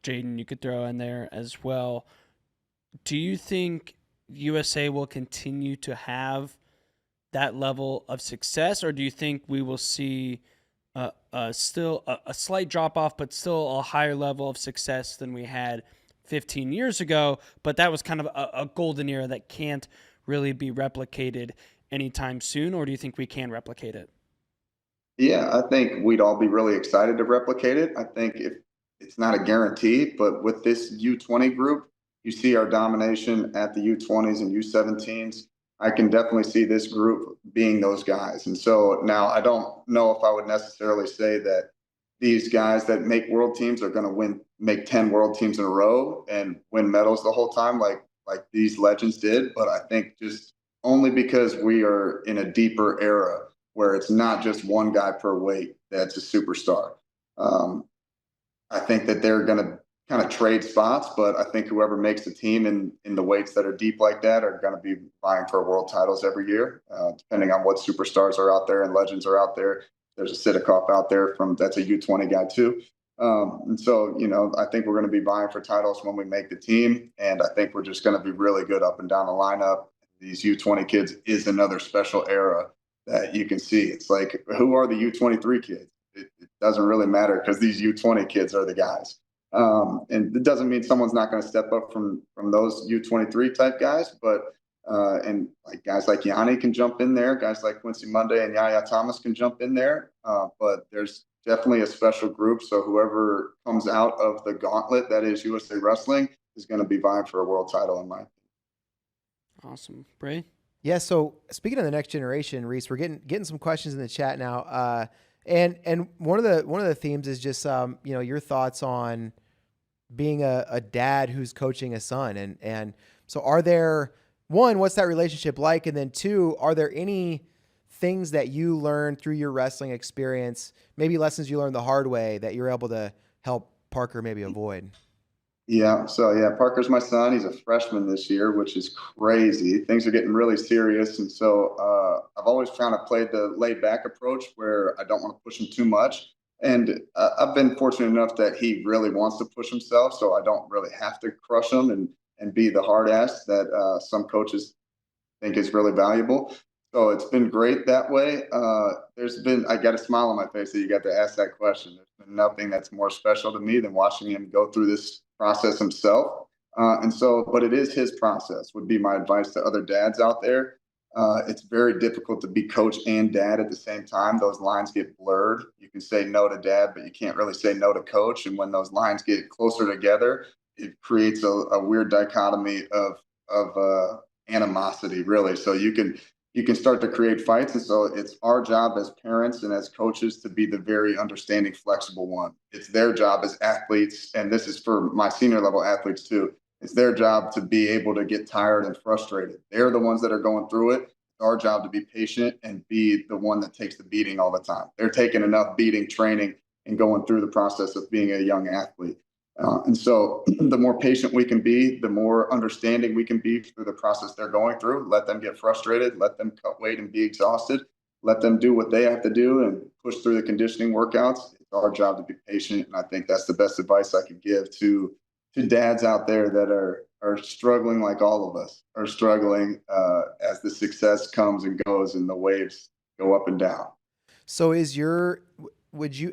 Jaden, you could throw in there as well. Do you think USA will continue to have that level of success, or do you think we will see still a slight drop-off, but still a higher level of success than we had 15 years ago, but that was kind of a golden era that can't really be replicated anytime soon, or do you think we can replicate it? Yeah, I think we'd all be really excited to replicate it. I think if it's not a guarantee, but with this U20 group, you see our domination at the U20s and U17s. I can definitely see this group being those guys. And so now I don't know if I would necessarily say that these guys that make world teams are going to make 10 world teams in a row and win medals the whole time like these legends did. But I think just only because we are in a deeper era where it's not just one guy per weight that's a superstar. I think that they're going to kind of trade spots, but I think whoever makes the team in the weights that are deep like that are going to be vying for world titles every year, depending on what superstars are out there and legends are out there. There's a Sidikoff out there that's a U20 guy too. And so, I think we're going to be vying for titles when we make the team. And I think we're just going to be really good up and down the lineup. These U20 kids is another special era that you can see. It's like, who are the U23 kids? It doesn't really matter because these U20 kids are the guys. And it doesn't mean someone's not going to step up from those U23 type guys, but and like guys like Yanni can jump in there, guys like Quincy Monday and Yaya Thomas can jump in there. But there's definitely a special group. So whoever comes out of the gauntlet that is USA Wrestling is going to be vying for a world title in my opinion. Awesome. Bray? Yeah, so speaking of the next generation, Reece, we're getting some questions in the chat now. And one of the themes is just your thoughts on being a dad who's coaching a son, and so are there, one, what's that relationship like, and then two, are there any things that you learned through your wrestling experience, maybe lessons you learned the hard way that you're able to help Parker maybe avoid? Yeah. So yeah, Parker's my son. He's a freshman this year, which is crazy. Things are getting really serious. And so I've always kind of played the laid back approach where I don't want to push him too much. And I've been fortunate enough that he really wants to push himself. So I don't really have to crush him and be the hard ass that some coaches think is really valuable. So it's been great that way. I got a smile on my face that you got to ask that question. There's been nothing that's more special to me than watching him go through this process himself. But it is his process, would be my advice to other dads out there. It's very difficult to be coach and dad at the same time. Those lines get blurred. You can say no to dad, but you can't really say no to coach. And when those lines get closer together, it creates a weird dichotomy of animosity, really. So you can start to create fights. And so it's our job as parents and as coaches to be the very understanding, flexible one. It's their job as athletes, and this is for my senior level athletes too. It's their job to be able to get tired and frustrated. They're the ones that are going through it. It's our job to be patient and be the one that takes the beating all the time. They're taking enough beating, training, and going through the process of being a young athlete. And so the more patient we can be, the more understanding we can be through the process they're going through. Let them get frustrated, let them cut weight and be exhausted, let them do what they have to do and push through the conditioning workouts. It's our job to be patient. And I think that's the best advice I could give to dads out there that are struggling like all of us are struggling as the success comes and goes and the waves go up and down. So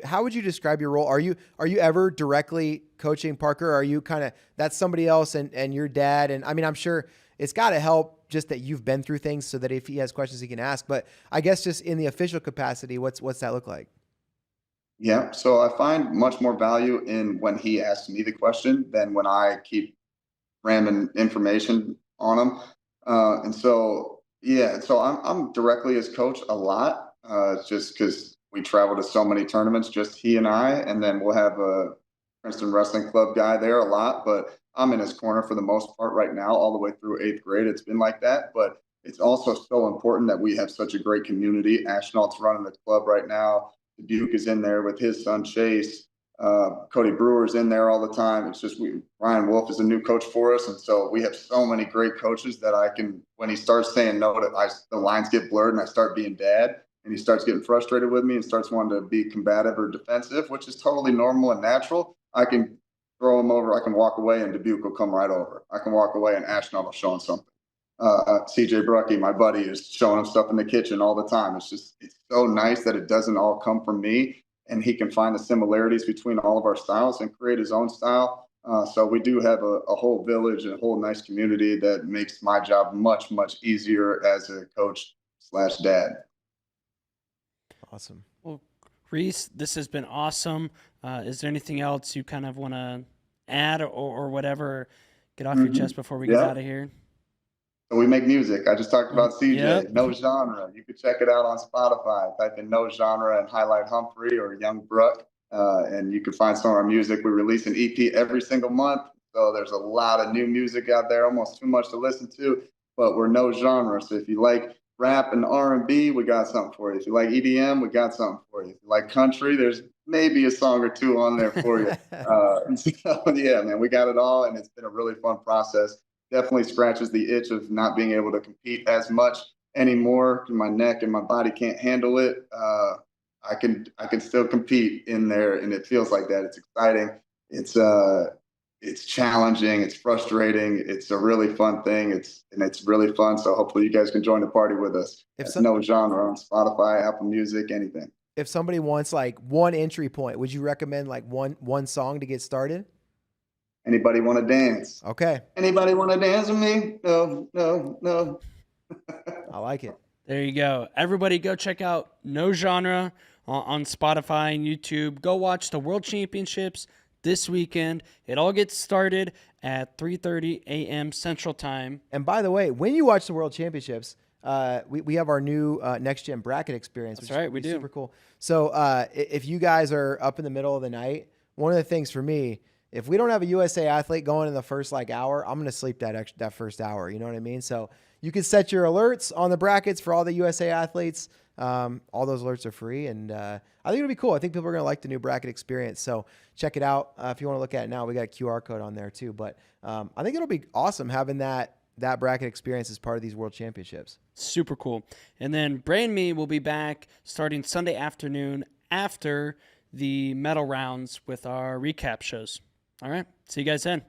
how would you describe your role? Are you ever directly coaching Parker? Or are you kind of, that's somebody else and your dad? And I mean, I'm sure it's got to help just that you've been through things so that if he has questions, he can ask, but I guess just in the official capacity, what's that look like? Yeah. So I find much more value in when he asks me the question than when I keep random information on him. So I'm directly his coach a lot, just because we travel to so many tournaments, just he and I, and then we'll have a Princeton Wrestling Club guy there a lot, but I'm in his corner for the most part right now, all the way through 8th grade. It's been like that, but it's also so important that we have such a great community. Ashnault's running the club right now. Duke is in there with his son Chase. Cody Brewer's in there all the time. It's just Ryan Wolf is a new coach for us, and so we have so many great coaches that I can. When he starts saying no, the lines get blurred, and I start being dad, and he starts getting frustrated with me and starts wanting to be combative or defensive, which is totally normal and natural. I can throw him over. I can walk away, and Dubuque will come right over. I can walk away, and Ashnault will show him something. CJ Brucky, my buddy, is showing him stuff in the kitchen all the time. It's so nice that it doesn't all come from me, and he can find the similarities between all of our styles and create his own style. So we do have a whole village and a whole nice community that makes my job much, much easier as a coach / dad. Awesome. Well, Reece, this has been awesome. Is there anything else you kind of want to add or whatever? Get off your chest before we get out of here. So we make music. I just talked about CJ. Yep. No Genre. You can check it out on Spotify. Type in No Genre and highlight Humphrey or Young Brook, and you can find some of our music. We release an EP every single month, so there's a lot of new music out there, almost too much to listen to, but we're No Genre. So if you like rap and R&B, we got something for you. If you like EDM, we got something for you. If you like country, there's maybe a song or two on there for you. Yeah, man, we got it all, and it's been a really fun process. Definitely scratches the itch of not being able to compete as much anymore. My neck and my body can't handle it. I can still compete in there, and it feels like that. It's exciting. It's challenging. It's frustrating. It's a really fun thing. It's really fun. So hopefully you guys can join the party with us. No Genre on Spotify, Apple Music, anything. If somebody wants like one entry point, would you recommend like one song to get started? Anybody want to dance? Okay. Anybody want to dance with me? No. I like it. There you go. Everybody go check out No Genre on Spotify and YouTube. Go watch the World Championships this weekend. It all gets started at 3:30 a.m. Central Time. And by the way, when you watch the World Championships, we have our new Next Gen bracket experience, which is super cool. So if you guys are up in the middle of the night, one of the things for me, if we don't have a USA athlete going in the first hour, I'm going to sleep that first hour. You know what I mean? So you can set your alerts on the brackets for all the USA athletes. All those alerts are free, and I think it'll be cool. I think people are going to like the new bracket experience. So check it out. If you want to look at it now, we got a QR code on there too. But I think it'll be awesome having that bracket experience as part of these World Championships. Super cool. And then Bray and me will be back starting Sunday afternoon after the medal rounds with our recap shows. All right. See you guys then.